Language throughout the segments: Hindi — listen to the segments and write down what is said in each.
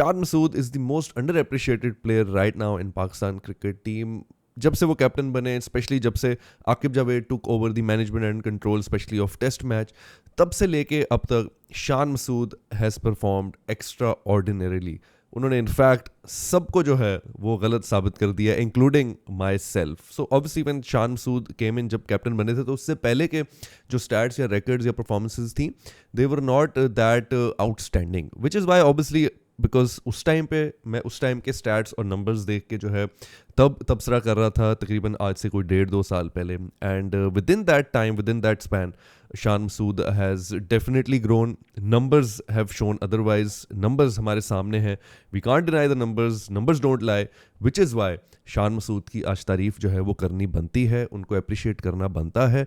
शान Masood is the most underappreciated player right now in Pakistan cricket team. जब से वो कैप्टन बने, स्पेशली जब से Aaqib Javed took over the management and control specially of test match, तब से लेके अब तक Shan Masood has performed extraordinarily. उन्होंने इनफैक्ट सबको जो है वो गलत साबित कर दिया, including myself. So obviously when Shan Masood केम इन, जब कैप्टन बने थे, तो उससे पहले के जो स्टैट्स या रिकॉर्ड्स या परफॉर्मेंसेस थी, they were not that outstanding, which is why obviously because उस टाइम पे मैं उस टाइम के स्टैट्स और नंबर्स देख के जो है तब तबसरा कर रहा था, तकरीबन आज से कोई 1.5-2 साल पहले। And within that time, within that span, Shan Masood has definitely grown. Numbers have shown otherwise, numbers हमारे सामने हैं, we can't deny the numbers, numbers don't lie, which is why Shan Masood की आज तारीफ जो है वो करनी बनती है, उनको अप्रिशिएट करना बनता है।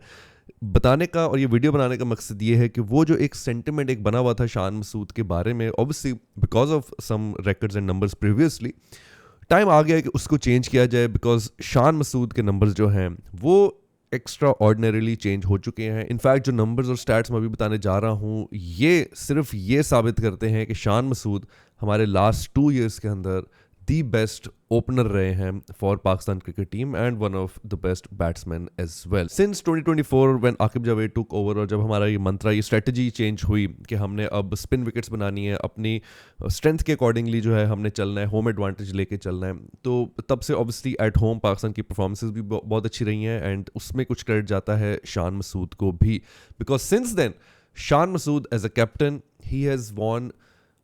बताने का और ये वीडियो बनाने का मकसद ये है कि वो जो एक सेंटिमेंट एक बना हुआ था शान मसूद के बारे में, obviously because of some records and numbers previously, time आ गया है कि उसको चेंज किया जाए, बिकॉज शान मसूद के नंबर्स जो हैं वो एक्स्ट्रा ऑर्डिनरीली चेंज हो चुके हैं। इनफैक्ट जो नंबर्स और स्टैट्स मैं अभी बताने जा रहा हूँ, ये सिर्फ ये साबित करते हैं कि शान मसूद हमारे लास्ट 2 ईयर्स के अंदर दी बेस्ट ओपनर रहे हैं for Pakistan cricket team and one of the best batsman as well since 2024 when Aaqib Javed took over. और जब हमारा ये मंत्रा, ये स्ट्रेटजी चेंज हुई कि हमने अब स्पिन विकेट्स बनानी है, अपनी स्ट्रेंथ के अकॉर्डिंगली जो है हमने चलना है, होम एडवांटेज लेके चलना है, तो तब से ऑब्वियसली एट होम पाकिस्तान की परफॉर्मेंसेज भी बहुत अच्छी रही हैं एंड उसमें कुछ क्रेडिट जाता है शान मसूद को भी, because since then Shan Masood as a captain he has won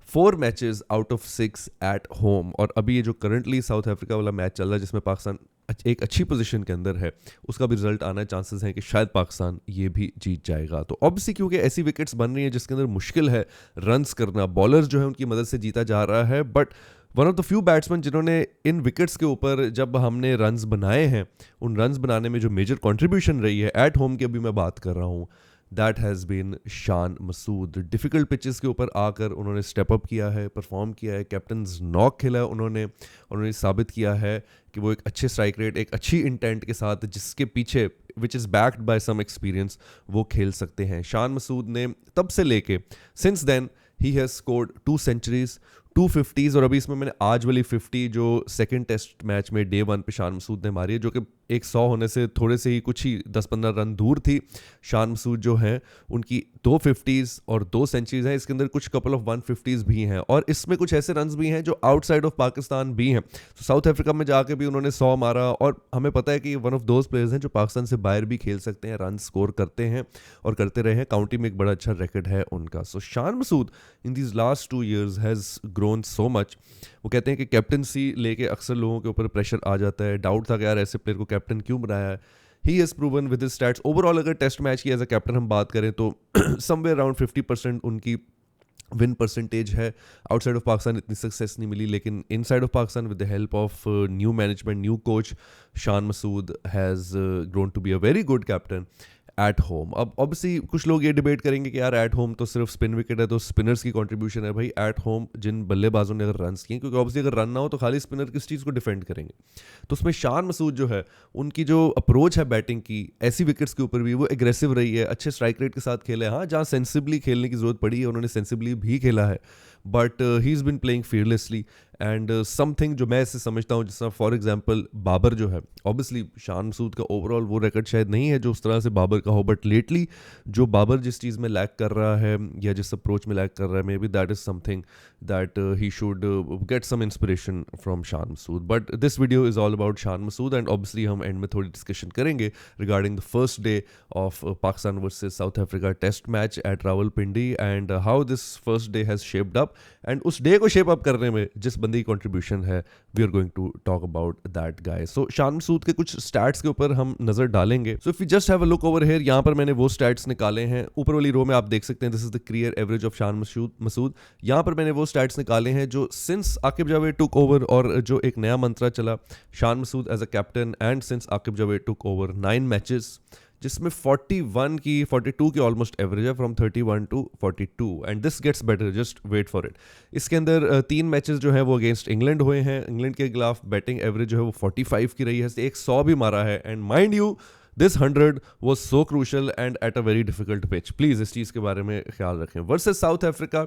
4 matches out of 6 at home. और अभी ये जो करंटली साउथ अफ्रीका वाला मैच चल रहा है जिसमें पाकिस्तान एक अच्छी पोजीशन के अंदर है, उसका भी रिजल्ट आना चांसेस हैं कि शायद पाकिस्तान ये भी जीत जाएगा। तो ऑब्वियसली क्योंकि ऐसी विकेट्स बन रही हैं जिसके अंदर मुश्किल है रन्स करना, बॉलर्स जो है उनकी मदद से जीता जा रहा है, but one of the few batsman जिन्होंने इन विकेट्स के ऊपर जब हमने रन्स बनाए हैं, उन रन्स बनाने में जो मेजर कॉन्ट्रीब्यूशन रही है एट होम की अभी मैं बात कर रहा हूँ, that has been Shan Masood. Difficult pitches के ऊपर आकर उन्होंने स्टेप अप किया है, परफॉर्म किया है, कैप्टन्स नॉक खेला उन्होंने साबित किया है कि वो एक अच्छे स्ट्राइक रेट, एक अच्छी इंटेंट के साथ जिसके पीछे which is backed by some experience, वो खेल सकते हैं। शान मसूद ने तब से लेके सिंस देन ही हैज़ स्कोर्ड 2 सेंचुरीज, 2 50s, और अभी इसमें मैंने आज वाली 50 जो सेकंड टेस्ट मैच में डे 1 पे शान मसूद ने मारी है, जो कि एक 100 होने से थोड़े से ही कुछ ही 10-15 रन दूर थी। शान मसूद जो हैं उनकी 2 50s और 2 सेंचुरीज हैं, इसके अंदर कुछ कपल ऑफ 150s भी हैं और इसमें कुछ ऐसे रन्स भी हैं जो आउटसाइड ऑफ पाकिस्तान भी हैं। तो साउथ अफ्रीका में जाके भी उन्होंने 100 मारा और हमें पता है कि वन ऑफ दोज प्लेयर्स हैं जो पाकिस्तान से बाहर भी खेल सकते हैं, रन स्कोर करते हैं और करते रहे हैं, काउंटी में एक बड़ा अच्छा रिकॉर्ड है उनका। So Shan Masood in these last 2 years has grown so much. वो कहते हैं कि कैप्टनसी लेके अक्सर लोगों के ऊपर प्रेशर आ जाता है, डाउट था कि यार ऐसे प्लेयर को कैप्टन क्यों बनाया है। He has proven with his stats overall, अगर टेस्ट मैच की एज अ कैप्टन हम बात करें तो समवेयर अराउंड 50% उनकी विन परसेंटेज है। आउटसाइड ऑफ पाकिस्तान इतनी सक्सेस नहीं मिली, लेकिन inside of Pakistan with the help of new management, new coach, Shan Masood has grown to be a very good captain at home. अब ऑब्वियसली कुछ लोग ये डिबेट करेंगे कि यार एट होम तो सिर्फ स्पिन विकेट है, तो स्पिनर्स की कंट्रीब्यूशन है। भाई एट होम जिन बल्लेबाजों ने अगर रन्स किए, क्योंकि ऑब्वियसली अगर रन ना हो तो खाली स्पिनर किस चीज़ को डिफेंड करेंगे, तो उसमें शान मसूद जो है उनकी जो अप्रोच है बैटिंग की, ऐसी विकेट्स के ऊपर भी वो एग्रेसिव रही है, अच्छे स्ट्राइक रेट के साथ खेले। हाँ, जहाँ सेंसिबली खेलने की जरूरत पड़ी है उन्होंने सेंसिबली भी खेला है, but he is been playing fearlessly and something जो मैं इससे समझता हूँ, जिस तरह फॉर एग्जांपल बाबर जो है, ऑब्वियसली शान मसूद का ओवरऑल वो रिकॉर्ड शायद नहीं है जो उस तरह से बाबर का हो, बट लेटली जो बाबर जिस चीज़ में लैक कर रहा है या जिस अप्रोच में लैक कर रहा है, maybe that is something that he should get some inspiration from Shan Masood. But this video is all about Shan Masood and obviously हम एंड में थोड़ी डिस्कशन करेंगे regarding the first day of Pakistan versus South Africa test match at Rawalpindi and how this first day has shaped up, and उस डे को शेप अप करने में जिस बंदे की कंट्रीब्यूशन है, we are going to talk about that guy. So Shan Masood के कुछ स्टैट्स के ऊपर हम नजर डालेंगे। So if you just have a look over here, यहाँ पर मैंने वो स्टैट्स निकाले हैं, ऊपर वाली रो में आप देख सकते हैं this is the career average of Shan Masood. यहाँ पर मैंने वो स्टैट्स निकाले हैं जो since Aaqib Javed took over, और जो एक नया मंत्रा चला Shan Masood as a captain, and since Aaqib Javed took over 9 matches जिसमें 42 की ऑलमोस्ट एवरेज है, from 31 to 42, and this gets better, just wait for it. इसके अंदर 3 मैचेस जो है वो अगेंस्ट इंग्लैंड हुए हैं, इंग्लैंड के खिलाफ बैटिंग एवरेज जो है वो 45 की रही है, एक 100 भी मारा है, and mind you this 100 was so crucial and at a very difficult pitch. Please इस चीज़ के बारे में ख्याल रखें. वर्सेस साउथ अफ्रीका,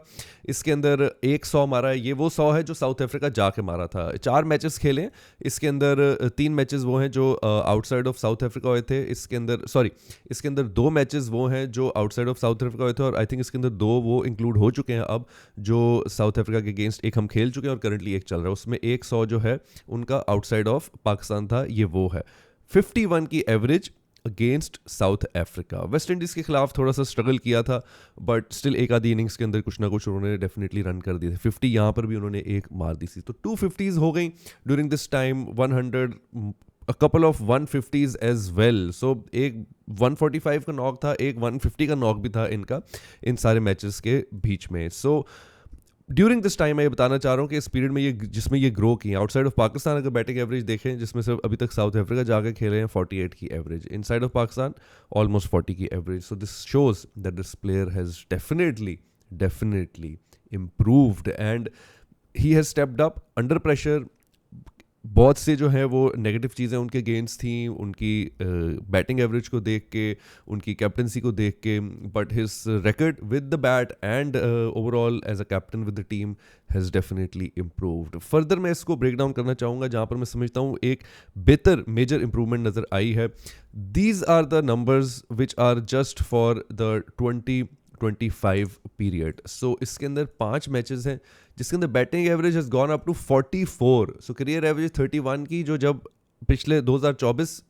इसके अंदर एक 100 मारा है. ये वो 100 है जो साउथ अफ्रीका जाके मारा था. 4 मैचेस खेले, इसके अंदर 3 मैचेस वो हैं जो आउटसाइड ऑफ साउथ अफ्रीका हुए थे. इसके अंदर 2 मैचेस वो हैं जो आउटसाइड ऑफ साउथ अफ्रीका हुए थे, और आई थिंक इसके अंदर 2 वो इंक्लूड हो चुके हैं अब, जो साउथ अफ्रीका के अगेंस्ट एक हम खेल चुके हैं और करंटली एक चल रहा है. उसमें एक 100 जो है उनका आउटसाइड ऑफ पाकिस्तान था, ये वो है. 51 की average against south Africa. West Indies के खिलाफ थोड़ा सा स्ट्रगल किया था, बट स्टिल एक आधी इनिंग्स के अंदर कुछ ना कुछ उन्होंने डेफिनेटली रन कर दिए थे. 50 यहाँ पर भी उन्होंने एक मार दी थी, तो 250s हो गई during this time. 100, a couple of 150s as well. So एक 145 का नॉक था, एक 150 का नॉक भी था इनका इन सारे मैचेस के बीच में. सो ड्यूरिंग दिस टाइम मैं ये बताना चाह रहा हूँ कि इस पीरियड में ये जिसमें ये ग्रो की, आउटसाइड ऑफ पाकिस्तान अगर बैटिंग एवरेज देखें, जिसमें से अभी तक साउथ अफ्रीका जाके खेले हैं 48 की average, inside of Pakistan almost 40 की average. So this shows that this player has definitely improved and he has stepped up under pressure. बहुत से जो है वो नेगेटिव चीज़ें उनके अगेंस्ट थी, उनकी बैटिंग एवरेज को देख के, उनकी कैप्टनसी को देख के, but his record with the bat and overall as a captain with the team has definitely improved. Further मैं इसको ब्रेक डाउन करना चाहूँगा जहाँ पर मैं समझता हूँ एक बेहतर मेजर इंप्रूवमेंट नज़र आई है. These are the numbers which are just for the 2025 period. So इसके अंदर 5 मैचेस हैं जिसके अंदर batting average has gone up to 44. So career average 31 की, जो जब पिछले 2024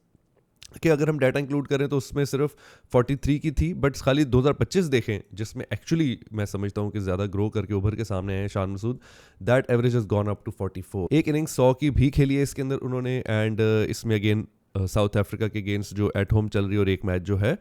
के अगर हम डाटा इंक्लूड करें तो उसमें सिर्फ 43 की थी, बट खाली 2025 देखें जिसमें एक्चुअली मैं समझता हूँ कि ज़्यादा ग्रो करके उभर के सामने आए हैं Shan Masood, that average has gone up to 44. एक इनिंग 100 की भी खेली है इसके अंदर उन्होंने, एंड इसमें अगेन साउथ अफ्रीका के अगेंस्ट जो एट होम चल रही है, और एक मैच जो है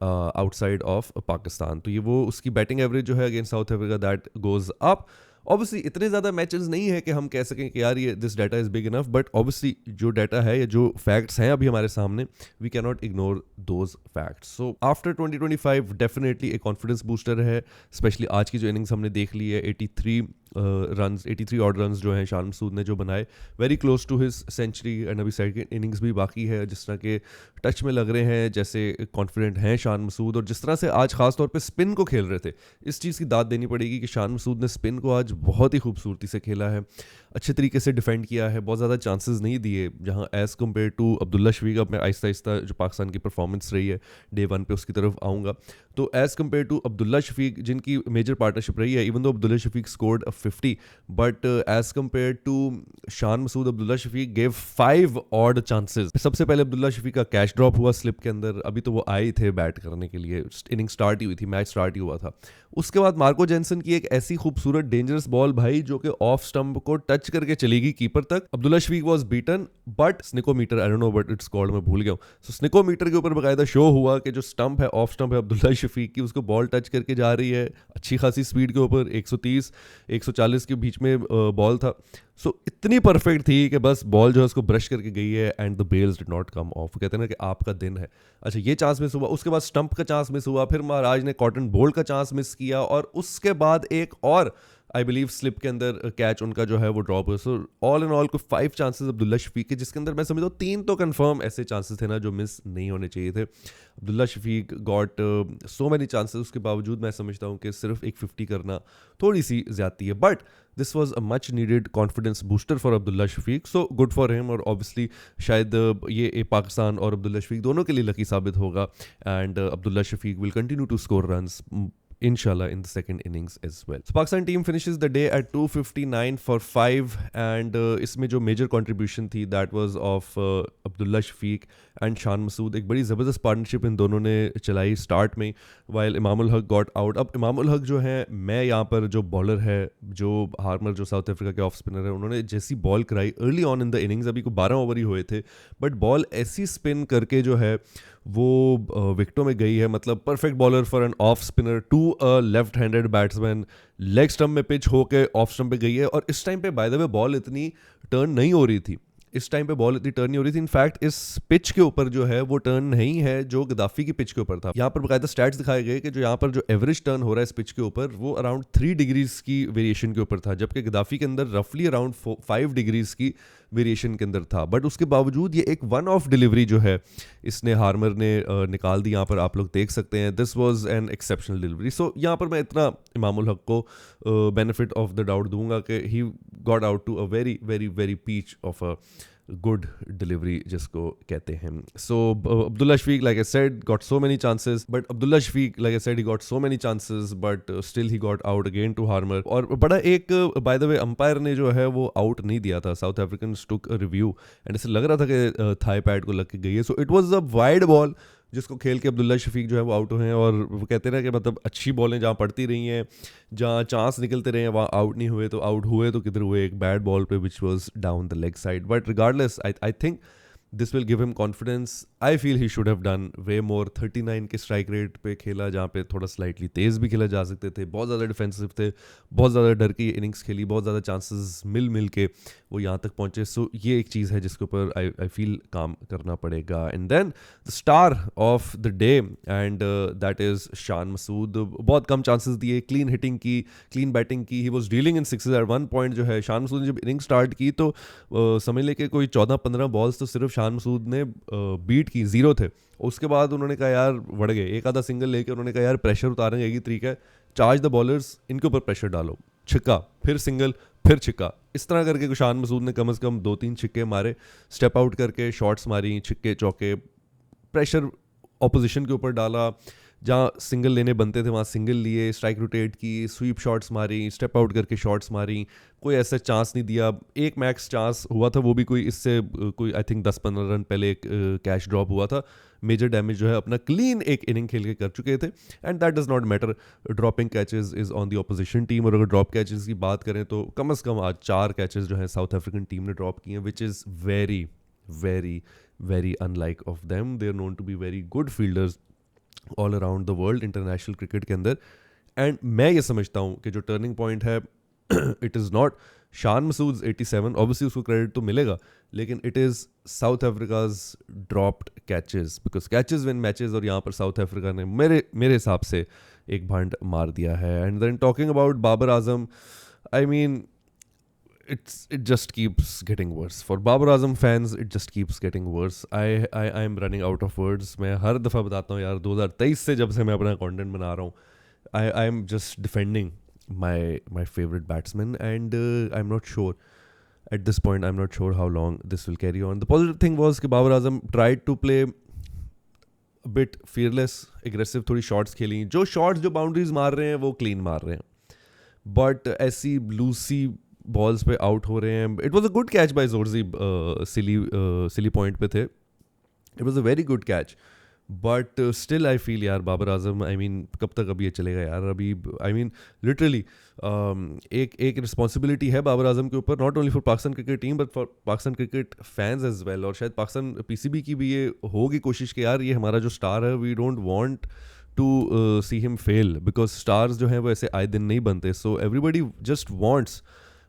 आउटसाइड ऑफ पाकिस्तान. तो ये वो उसकी बैटिंग एवरेज जो है against south Africa that goes up. Obviously इतने ज़्यादा मैचेस नहीं है कि हम कह सकें कि यार ये this data is big enough, but obviously जो डाटा है या जो फैक्ट्स हैं अभी हमारे सामने, we can not ignore those facts. So after 2025 definitely एक कॉन्फिडेंस बूस्टर है. स्पेशली आज की जो इनिंग्स हमने देख ली है, 83 ऑड रन्स जो हैं शान मसूद ने जो बनाए, very close to his century. And अभी सेकंड इनिंग्स भी बाकी है. जिस तरह के टच में लग रहे हैं, जैसे कॉन्फिडेंट हैं शान मसूद, और जिस तरह से आज खास तौर पे स्पिन को खेल रहे थे, इस चीज़ की दाद देनी पड़ेगी कि शान मसूद ने स्पिन को आज बहुत ही खूबसूरती से खेला है, अच्छे तरीके से डिफेंड किया है, बहुत ज़्यादा चांसेस नहीं दिए. जहां as compare to Abdullah Shafique, अब मैं आहिस्ता आहिस्ता जो पाकिस्तान की परफॉर्मेंस रही है डे 1 पे उसकी तरफ आऊँगा, तो as compare to Abdullah Shafique जिनकी मेजर पार्टनरशिप रही है, even though Abdullah Shafique scored 50, but as compare to Shan Masood, Abdullah Shafique gave 5 odd chances. सबसे पहले अब्दुल्ला शफीक का कैच ड्रॉप हुआ स्लिप के अंदर, अभी तो वो आए थे बैट करने के लिए, इनिंग स्टार्ट ही हुई थी, मैच स्टार्ट ही हुआ था. उसके बाद मार्को जेनसन की एक ऐसी खूबसूरत डेंजरस बॉल भाई जो कि ऑफ स्टंप को टच करके चलेगी कीपर तक. Abdullah Shafique was beaten, but snickometer, I don't know what it's called, मैं भूल गया हूँ. सो स्निकोमीटर के ऊपर बकायदा शो हुआ कि जो स्टंप है, ऑफ स्टंप है अब्दुल्ला शफीक की, उसको बॉल टच करके जा रही है अच्छी खासी स्पीड के ऊपर, 130 140 के बीच में बॉल था. सो इतनी परफेक्ट थी कि बस बॉल जो है उसको ब्रश करके गई है, and the bails did not come off. कहते हैं ना कि आपका दिन है. अच्छा, ये चांस मिस हुआ, उसके बाद स्टंप का चांस मिस हुआ, फिर महाराज ने कॉटन बोल्ट का चांस मिस किया, और उसके बाद एक और आई बिलीव स्लिप के अंदर कैच उनका जो है वो ड्रॉप हुआ. सो ऑल इन ऑल को 5 चांसेस अब्दुल्ला शफीक के, जिसके अंदर मैं समझता हूँ 3 तो कंफर्म ऐसे चांसेस थे ना जो मिस नहीं होने चाहिए थे. Abdullah Shafique got so many chances, उसके बावजूद मैं समझता हूँ कि सिर्फ एक 50 करना थोड़ी सी ज्यादती है, but this was a much needed confidence booster for Abdullah Shafique. So good for him, और ऑब्वियसली शायद ये पाकिस्तान और अब्दुल्ला शफीक दोनों के लिए लकी साबित होगा, and Abdullah Shafique will continue to score runs inshallah in the second innings as well. So Pakistan team finishes the day at 259 for 5, and इसमें जो major contribution थी that was of Abdullah Shafique and Shan Masood. एक बड़ी ज़बरदस्त पार्टनरशिप इन दोनों ने चलाई स्टार्ट में, while Imamul Haq got out. अब इमामुल हक जो है, मैं यहाँ पर जो बॉलर है, जो हार्मर जो साउथ अफ्रीका के ऑफ स्पिनर है, उन्होंने जैसी बॉल कराई early on in the innings, अभी को 12 ओवर ही हुए थे, बट बॉल ऐसी स्पिन करके जो है वो विकेटों में गई है. मतलब perfect bowler for an off spinner to a left handed batsman. Leg stump में पिच होके ऑफ स्टंप पे गई है, और इस टाइम पे बाय द वे बॉल इतनी टर्न नहीं हो रही थी. इस टाइम पे बॉल इतनी टर्न नहीं हो रही थी। इनफैक्ट इस पिच के ऊपर जो है वो टर्न नहीं है जो गद्दाफी की पिच के ऊपर था। यहाँ पर बाकायदा स्टैट्स दिखाए गए कि जो यहाँ पर जो एवरेज टर्न हो रहा है इस पिच के ऊपर वो अराउंड 3 डिग्रीज की वेरिएशन के ऊपर था, जबकि गद्दाफी के अंदर रफली अराउंड 5 डिग्रीज की वेरिएशन के अंदर था। बट उसके बावजूद ये एक वन ऑफ डिलीवरी जो है इसने हार्मर ने निकाल दी। यहाँ पर आप लोग देख सकते हैं, this was an exceptional delivery. So यहाँ पर मैं इतना इमामुल हक को बेनिफिट ऑफ द डाउट दूंगा कि he got out to a very very very peach of a good delivery जिसको कहते हैं। So Abdullah Shafique, like I said, got so many chances, but Abdullah Shafique, like I said, he got so many chances but still he got out again to Harmer. और बड़ा एक बाय द वे अंपायर ने जो है वो आउट नहीं दिया था। South African took a review and ऐसे लग रहा था कि थाई पैड को लग के गई है। So it was a wide ball जिसको खेल के अब्दुल्ला शफीक जो है वो आउट हुए हैं। और वो कहते हैं ना कि मतलब अच्छी बॉलें जहाँ पड़ती रही हैं, जहाँ चांस निकलते रहे हैं, वहाँ आउट नहीं हुए। तो आउट हुए तो किधर हुए, एक बैड बॉल पे which was down the leg side. But regardless I think this will give him confidence. I feel he should have done way more. 39 के स्ट्राइक रेट पे खेला, जहाँ पे थोड़ा स्लाइटली तेज़ भी खेला जा सकते थे। बहुत ज़्यादा डिफेंसिव थे, बहुत ज़्यादा डर की इनिंग्स खेली, बहुत ज़्यादा चांसेस मिल के वो यहाँ तक पहुँचे। सो ये एक चीज़ है जिसके ऊपर आई फील काम करना पड़ेगा। And then the star of the day and that is Shan Masood. बहुत कम चांसेस दिए, क्लीन हिटिंग की, क्लीन बैटिंग की। He was dealing in sixes at one point. जो है शान मसूद ने जब इनिंग स्टार्ट की तो समझ ले कि कोई 14-15 बॉल्स तो सिर्फ शान मसूद ने बीट की, 0 थे। उसके बाद उन्होंने कहा यार बढ़ गए, एक आधा सिंगल लेके उन्होंने कहा यार प्रेशर उतारेंगे, यही तरीका है, चार्ज द बॉलर्स, इनके ऊपर प्रेशर डालो। छिक्का, फिर सिंगल, फिर छिक्का, इस तरह करके शान मसूद ने कम से कम 2-3 छिक्के मारे, स्टेप आउट करके शॉट्स मारी, छिक्के चौके, प्रेशर ऑपोजिशन के ऊपर डाला। जहाँ सिंगल लेने बनते थे वहाँ सिंगल लिए, स्ट्राइक रोटेट की, स्वीप शॉट्स मारी, स्टेप आउट करके शॉट्स मारी। कोई ऐसा चांस नहीं दिया। एक मैक्स चांस हुआ था, वो भी कोई इससे कोई आई थिंक 10-15 रन पहले एक कैच ड्रॉप हुआ था। मेजर डैमेज जो है अपना क्लीन एक इनिंग खेल के कर चुके थे। And that does not matter, dropping catches is on the opposition team. और अगर ड्रॉप कैचेस की बात करें तो कम से कम आज 4 कैचेस जो है साउथ अफ्रीकन टीम ने ड्रॉप किए हैं, which is very very very unlike of them. They are known to be very good fielders all around the world international cricket के अंदर। एंड मैं ये समझता हूँ कि जो टर्निंग पॉइंट है it is not Shan Masood 87, obviously उसको क्रेडिट तो मिलेगा, लेकिन it is South Africa's dropped catches, because catches win matches. और यहाँ पर साउथ अफ्रीका ने मेरे हिसाब से एक भांड मार दिया है। And then talking about Babar Azam, I mean it just keeps getting worse for Babar Azam fans. It just keeps getting worse. I am running out of words. मैं हर दफ़ा बताता हूँ यार, 2023 से जब से मैं अपना कंटेंट बना रहा हूँ, I am just defending my favorite batsman, and I'm not sure at this point. I'm not sure how long this will carry on. The positive thing was कि Babar Azam tried to play a bit fearless, aggressive, थोड़ी शॉट्स खेली। जो शॉट्स जो बाउंड्रीज मार रहे हैं वो क्लीन मार रहे हैं, बट ऐसी लूसी बॉल्स पे आउट हो रहे हैं। It was a good catch by Zorzi, silly point पे थे। It was a very good catch, but still I feel यार बाबर आजम, आई मीन कब तक अब ये चलेगा यार। अभी आई मीन लिटरली एक रिस्पॉन्सिबिलिटी है बाबर आजम के ऊपर, not only for Pakistan cricket team but for Pakistan cricket fans as well. और शायद पाकिस्तान पीसीबी की भी ये होगी कोशिश कि यार ये हमारा जो स्टार है, we don't want to see him fail, because stars जो हैं वो ऐसे आए दिन नहीं बनते। सो एवरीबडी जस्ट वांट्स,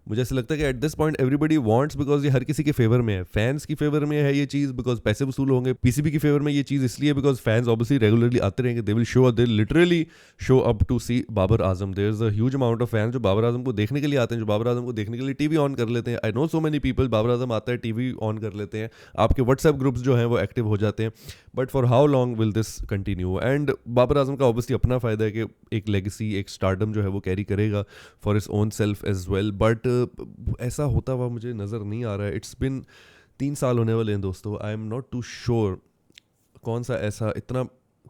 मुझे ऐसा लगता है कि at this point everybody wants, because ये हर किसी के फेवर में है। फैंस की फेवर में है ये चीज़ बिकॉज पैसे वसूल होंगे। पीसीबी की फेवर में ये चीज़ इसलिए बिकॉज फैंस ऑब्वियसली रेगुलरली आते रहेंगे, they will show, they literally show up to see Babar Azam. There is a huge amount of fans जो बाबर आजम को देखने के लिए आते हैं, जो बाबर आजम को देखने के लिए टीवी ऑन कर लेते हैं। I know so many people, Babar Azam आता है टीवी ऑन कर लेते हैं, आपके व्हाट्सएप ग्रुप्स जो हैं वो एक्टिव हो जाते हैं। But for how long will this continue? And Babar Azam का ऑब्वियसली अपना फ़ायदा है कि एक लेगेसी, एक स्टारडम जो है वो कैरी करेगा for his own self as well. But ऐसा होता हुआ मुझे नज़र नहीं आ रहा है। इट्स बिन 3 साल होने वाले हैं दोस्तों। I am not too sure कौन सा ऐसा इतना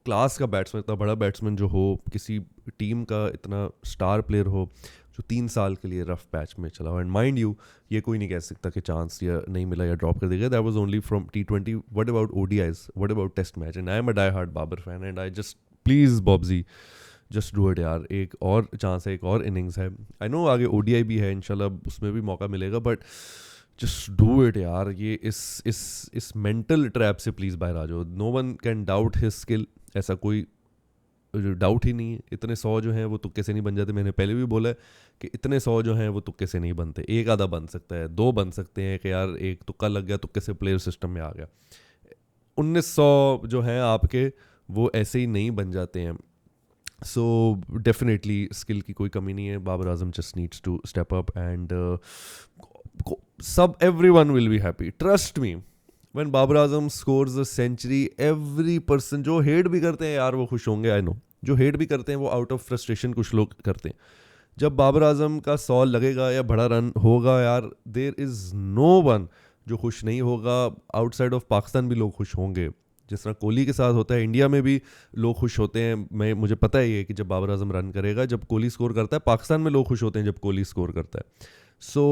क्लास का बैट्समैन, इतना बड़ा बैट्समैन जो हो, किसी टीम का इतना स्टार प्लेयर हो जो 3 साल के लिए रफ पैच में चला हो। एंड माइंड यू, ये कोई नहीं कह सकता कि चांस या नहीं मिला या ड्रॉप कर देगा। That was only from T20. What about ODIs? What about test match? And I am a die hard Babar fan and I just please Bobji just do it यार। एक और चांस है, एक और इनिंग्स है। आई नो आगे ODI भी है, इंशाल्लाह उसमें भी मौका मिलेगा, बट जस्ट डू इट यार। ये इस मेंटल ट्रैप से प्लीज़ बाहर आ जाओ। No one can doubt his skill, ऐसा कोई डाउट ही नहीं है। इतने 100 जो हैं वो तुक्के से नहीं बन जाते। मैंने पहले भी बोला है कि इतने 100 जो हैं वो तुक्के से नहीं बनते। एक आधा बन सकता है, 2 बन सकते हैं कि यार एक तुक्का लग गया, तुक्के से प्लेयर सिस्टम में आ गया। 1900 जो हैं आपके वो ऐसे ही नहीं बन जाते हैं। सो डेफिनेटली स्किल की कोई कमी नहीं है। Babar Azam just needs to step up and सब everyone will be happy, trust me. When Babar Azam scores a century, every person, जो हेट भी करते हैं यार वो खुश होंगे। आई नो, जो हेट भी करते हैं वो आउट ऑफ फ्रस्ट्रेशन कुछ लोग करते हैं। जब बाबर आजम का 100 लगेगा या बड़ा रन होगा यार, देयर इज़ नो वन जो खुश नहीं होगा। आउटसाइड ऑफ पाकिस्तान भी लोग खुश होंगे, जिस तरह कोहली के साथ होता है। इंडिया में भी लोग खुश होते हैं। मुझे पता ही है कि जब बाबर आजम रन करेगा, जब कोहली स्कोर करता है, पाकिस्तान में लोग खुश होते हैं जब कोहली स्कोर करता है। So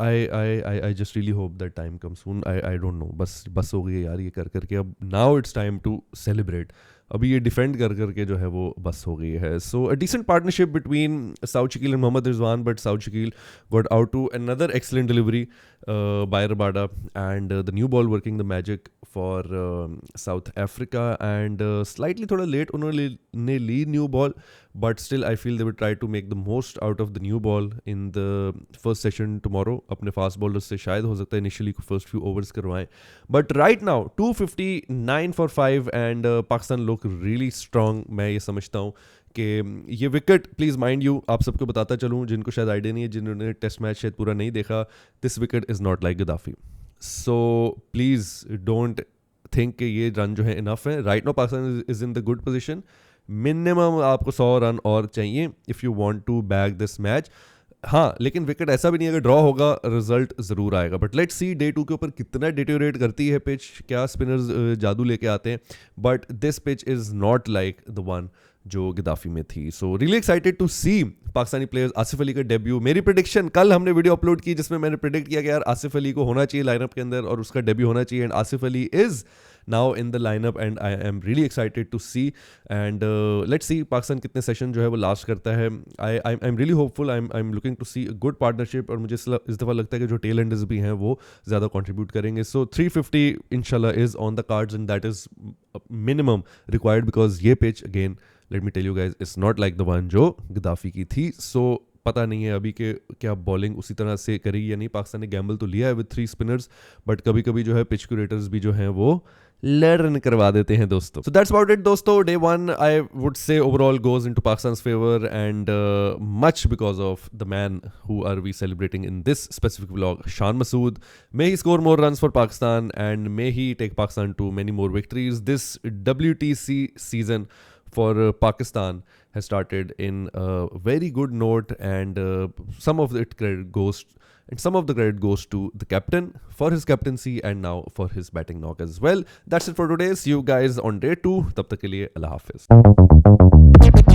I just really hope that time come soon. I don't know, बस हो गई है यार ये कर करके। अब now it's time to celebrate. अभी ये डिफेंड कर करके जो है वो बस हो गई है। So a decent partnership between Saud Shakeel and Mohammad Rizwan, but Saud Shakeel got out to another excellent delivery by Rabada, and the new ball working the magic for South Africa, and slightly thoda late उन्होंने ली new ball, but still I feel they will try to make the most out of the new ball in the first session tomorrow. अपने fast bowlers से शायद हो सकता है initially first few overs करवाएं, but right now 259 for 5 and Pakistan look really strong। मैं ये समझता हूँ कि ये विकेट, प्लीज़ माइंड यू, आप सबको बताता चलूँ जिनको शायद आइडिया नहीं है, जिन्होंने टेस्ट मैच शायद पूरा नहीं देखा, this wicket is not like Gaddafi. So please don't think कि ये रन जो है इनफ है। Right now Pakistan is in the good position. Minimum आपको 100 रन और चाहिए if you want to back this match. हाँ, लेकिन विकेट ऐसा भी नहीं है, अगर ड्रॉ होगा रिजल्ट ज़रूर आएगा। बट लेट्स सी डे 2 के ऊपर कितना डिटेरियोरेट करती है पिच, क्या स्पिनर्स जादू लेके आते हैं। But this pitch is not like the one जो गद्दाफी में थी। So really excited to see Pakistani players. Asif Ali का डेब्यू, मेरी प्रेडिक्शन, कल हमने वीडियो अपलोड की जिसमें मैंने प्रेडिक्ट किया कि यार आसिफ अली को होना चाहिए लाइनअप के अंदर और उसका डेब्यू होना चाहिए, and Asif Ali is now in the lineup and I am really excited to see, and let's see Pakistan कितने सेशन जो है वो लास्ट करता है। I'm really hopeful, I'm looking to see a good partnership, और मुझे इस दफ़ा लगता है कि जो टेल एंडर्स भी हैं वो ज़्यादा कंट्रीब्यूट करेंगे। So 350 inshallah is on the cards, and that is minimum required because ये pitch again let me tell you guys it's not like the one जो गद्दाफी की थी। So पता नहीं है अभी के क्या बॉलिंग उसी तरह से करेगी या नहीं। पाकिस्तान ने गैम्बल तो लिया है विद 3 स्पिनर्स, बट कभी कभी जो है पिच क्यूरेटर्स भी जो हैं वो लर्न करवा देते हैं दोस्तों। सो दैट्स अबाउट इट दोस्तों। Day 1 I would say overall goes into Pakistan's favour, and much because of the man who are we celebrating in this specific vlog, Shan Masood. May he score more runs for Pakistan and may he take Pakistan to many more victories. This WTC season for Pakistan has started in a very good note, and some of the credit goes to the captain for his captaincy and now for his batting knock as well. That's it for today. See you guys on day 2. तब तक के लिए अल्लाह हाफिज।